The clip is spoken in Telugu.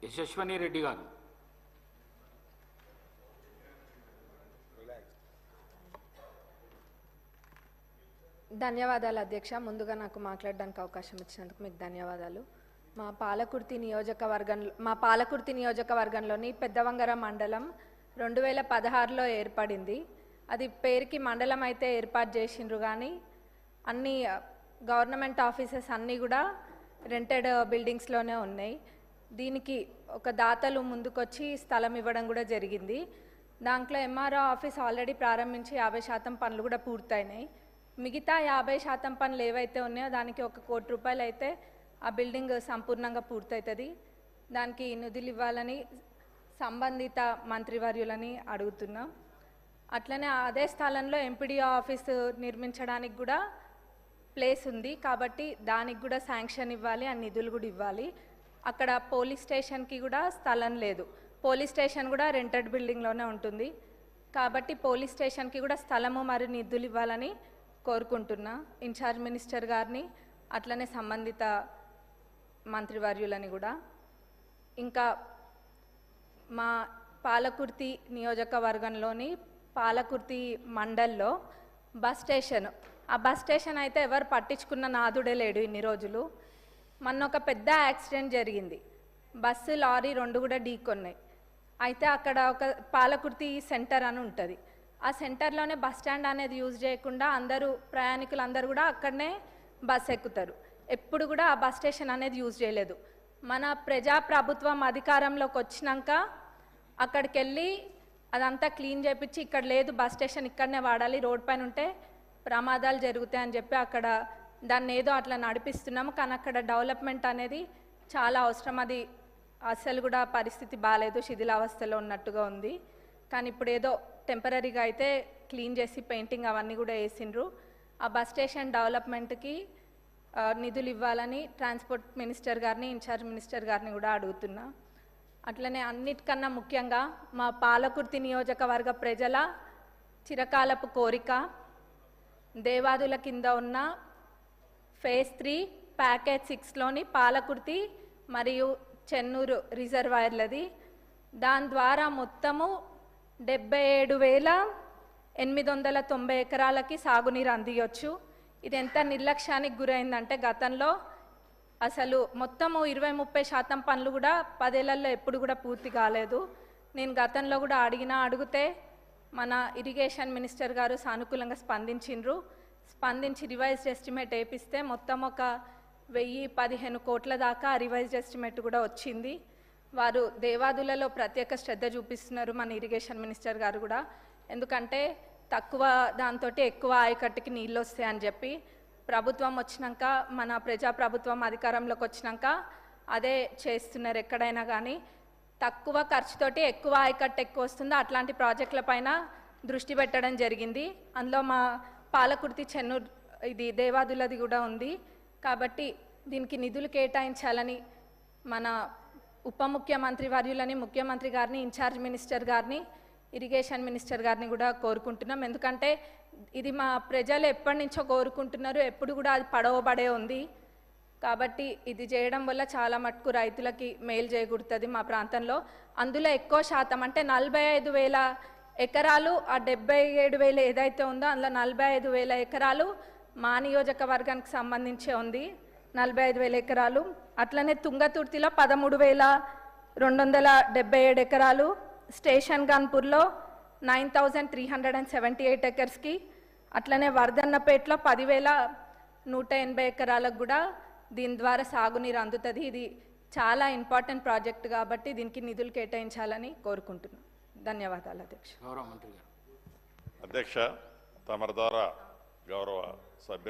యశస్వని రెడ్డి గారు. ధన్యవాదాలు అధ్యక్ష. ముందుగా నాకు మాట్లాడడానికి అవకాశం ఇచ్చినందుకు మీకు ధన్యవాదాలు. మా పాలకుర్తి నియోజకవర్గంలోని పెద్దవంగర మండలం 2016లో ఏర్పడింది. అది పేరుకి మండలం అయితే ఏర్పాటు చేసిండ్రు, కానీ అన్ని గవర్నమెంట్ ఆఫీసెస్ అన్నీ కూడా రెంటెడ్ బిల్డింగ్స్లోనే ఉన్నాయి. దీనికి ఒక దాతలు ముందుకొచ్చి స్థలం ఇవ్వడం కూడా జరిగింది. దాంట్లో ఎంఆర్ఓ ఆఫీస్ ఆల్రెడీ ప్రారంభించి 50% పనులు కూడా పూర్తయినాయి. మిగతా 50% పనులు ఏవైతే ఉన్నాయో దానికి 1 కోటి రూపాయలు అయితే ఆ బిల్డింగ్ సంపూర్ణంగా పూర్తవుతుంది. దానికి నిధులు ఇవ్వాలని సంబంధిత మంత్రివర్యులని అడుగుతున్నాం. అట్లనే అదే స్థలంలో ఎంపీడీఓ ఆఫీసు నిర్మించడానికి కూడా ప్లేస్ ఉంది, కాబట్టి దానికి కూడా శాంక్షన్ ఇవ్వాలి, ఆ నిధులు కూడా ఇవ్వాలి. అక్కడ పోలీస్ స్టేషన్కి కూడా స్థలం లేదు. పోలీస్ స్టేషన్ కూడా రెంటెడ్ బిల్డింగ్లోనే ఉంటుంది, కాబట్టి పోలీస్ స్టేషన్కి కూడా స్థలము మరియు నిధులు ఇవ్వాలని కోరుకుంటున్నా ఇన్ఛార్జ్ మినిస్టర్ గారిని, అట్లనే సంబంధిత మంత్రివర్యులని కూడా. ఇంకా మా పాలకుర్తి నియోజకవర్గంలోని పాలకుర్తి మండల్లో బస్ స్టేషన్, ఆ బస్ స్టేషన్ అయితే ఎవరు పట్టించుకున్న నాదుడే లేడు ఇన్ని రోజులు. మొన్న ఒక పెద్ద యాక్సిడెంట్ జరిగింది, బస్సు లారీ 2 కూడా ఢీకొన్నాయి. అయితే అక్కడ ఒక పాలకుర్తి సెంటర్ అని ఉంటుంది, ఆ సెంటర్లోనే బస్ స్టాండ్ అనేది యూజ్ చేయకుండా ప్రయాణికులందరూ కూడా అక్కడనే బస్ ఎక్కుతారు. ఎప్పుడు కూడా ఆ బస్ స్టేషన్ అనేది యూజ్ చేయలేదు. మన ప్రజాప్రభుత్వం అధికారంలోకి వచ్చినాక అక్కడికి వెళ్ళి అదంతా క్లీన్ చేయించి ఇక్కడ లేదు బస్ స్టేషన్ ఇక్కడనే వాడాలి, రోడ్ పైన ఉంటే ప్రమాదాలు జరుగుతాయని చెప్పి అక్కడ దాన్ని ఏదో అట్లా నడిపిస్తున్నాము. కానీ అక్కడ డెవలప్మెంట్ అనేది చాలా అవసరం. అది అసలు కూడా పరిస్థితి బాగాలేదు, శిథిలావస్థలో ఉన్నట్టుగా ఉంది. కానీ ఇప్పుడు ఏదో టెంపరీగా అయితే క్లీన్ చేసి పెయింటింగ్ అవన్నీ కూడా వేసిండ్రు. ఆ బస్ స్టేషన్ డెవలప్మెంట్కి నిధులు ఇవ్వాలని ట్రాన్స్పోర్ట్ మినిస్టర్ గారిని, ఇన్ఛార్జ్ మినిస్టర్ గారిని కూడా అడుగుతున్నా. అట్లనే అన్నిటికన్నా ముఖ్యంగా మా పాలకుర్తి నియోజకవర్గ ప్రజల చిరకాలపు కోరిక, దేవాదుల కింద ఉన్న ఫేజ్ 3 ప్యాకేజ్ 6లోని పాలకుర్తి మరియు చెన్నూరు రిజర్వాయర్లది. దాని ద్వారా మొత్తము 77,890 ఎకరాలకి సాగునీరు అందియొచ్చు. ఇది ఎంత నిర్లక్ష్యానికి గురైందంటే గతంలో అసలు మొత్తము 20-30% పనులు కూడా 10 ఏళ్లలో ఎప్పుడు కూడా పూర్తి కాలేదు. నేను గతంలో కూడా అడిగితే మన ఇరిగేషన్ మినిస్టర్ గారు సానుకూలంగా స్పందించి రివైజ్డ్ ఎస్టిమేట్ వేపిస్తే మొత్తం ఒక 1015 కోట్ల దాకా రివైజ్డ్ ఎస్టిమేట్ కూడా వచ్చింది. వారు దేవాదులలో ప్రత్యేక శ్రద్ధ చూపిస్తున్నారు మన ఇరిగేషన్ మినిస్టర్ గారు కూడా, ఎందుకంటే తక్కువ దాంతో ఎక్కువ ఆయకట్టుకి నీళ్ళు వస్తాయని చెప్పి. ప్రభుత్వం వచ్చినాక, మన ప్రజాప్రభుత్వం అధికారంలోకి వచ్చినాక అదే చేస్తున్నారు. ఎక్కడైనా కానీ తక్కువ ఖర్చుతోటి ఎక్కువ ఆయకట్టు ఎక్కువ వస్తుందో అట్లాంటి ప్రాజెక్టుల పైన దృష్టి పెట్టడం జరిగింది. అందులో మా పాలకుర్తి చెన్నూరు ఇది దేవాదులది కూడా ఉంది. కాబట్టి దీనికి నిధులు కేటాయించాలని మన ఉప ముఖ్యమంత్రి వర్యులని, ముఖ్యమంత్రి గారిని, ఇన్ఛార్జ్ మినిస్టర్ గారిని, ఇరిగేషన్ మినిస్టర్ గారిని కూడా కోరుకుంటున్నాం. ఎందుకంటే ఇది మా ప్రజలు ఎప్పటి నుంచో కోరుకుంటున్నారు, ఎప్పుడు కూడా అది పడవబడే ఉంది. కాబట్టి ఇది చేయడం వల్ల చాలా మటుకు రైతులకి మేలు చేకూరుతుంది మా ప్రాంతంలో. అందులో ఎక్కువ శాతం అంటే 45,000 ఎకరాలు, ఆ 77,000 ఏదైతే ఉందో అందులో 45,000 ఎకరాలు మా నియోజకవర్గానికి సంబంధించే ఉంది, 45,000 ఎకరాలు. అట్లనే తుంగతుర్తిలో 13,277 ఎకరాలు, స్టేషన్ గన్పూర్లో 9,378 ఎకర్స్కి, అట్లనే వర్ధన్నపేటలో 10,180 ఎకరాలకు కూడా దీని ద్వారా సాగునీరు అందుతుంది. ఇది చాలా ఇంపార్టెంట్ ప్రాజెక్ట్ కాబట్టి దీనికి నిధులు కేటాయించాలని కోరుకుంటున్నాను. ధన్యవాదాలు అధ్యక్ష. గౌరవ మంత్రి గారు. అధ్యక్ష, తమరి ద్వారా గౌరవ సభ్యుల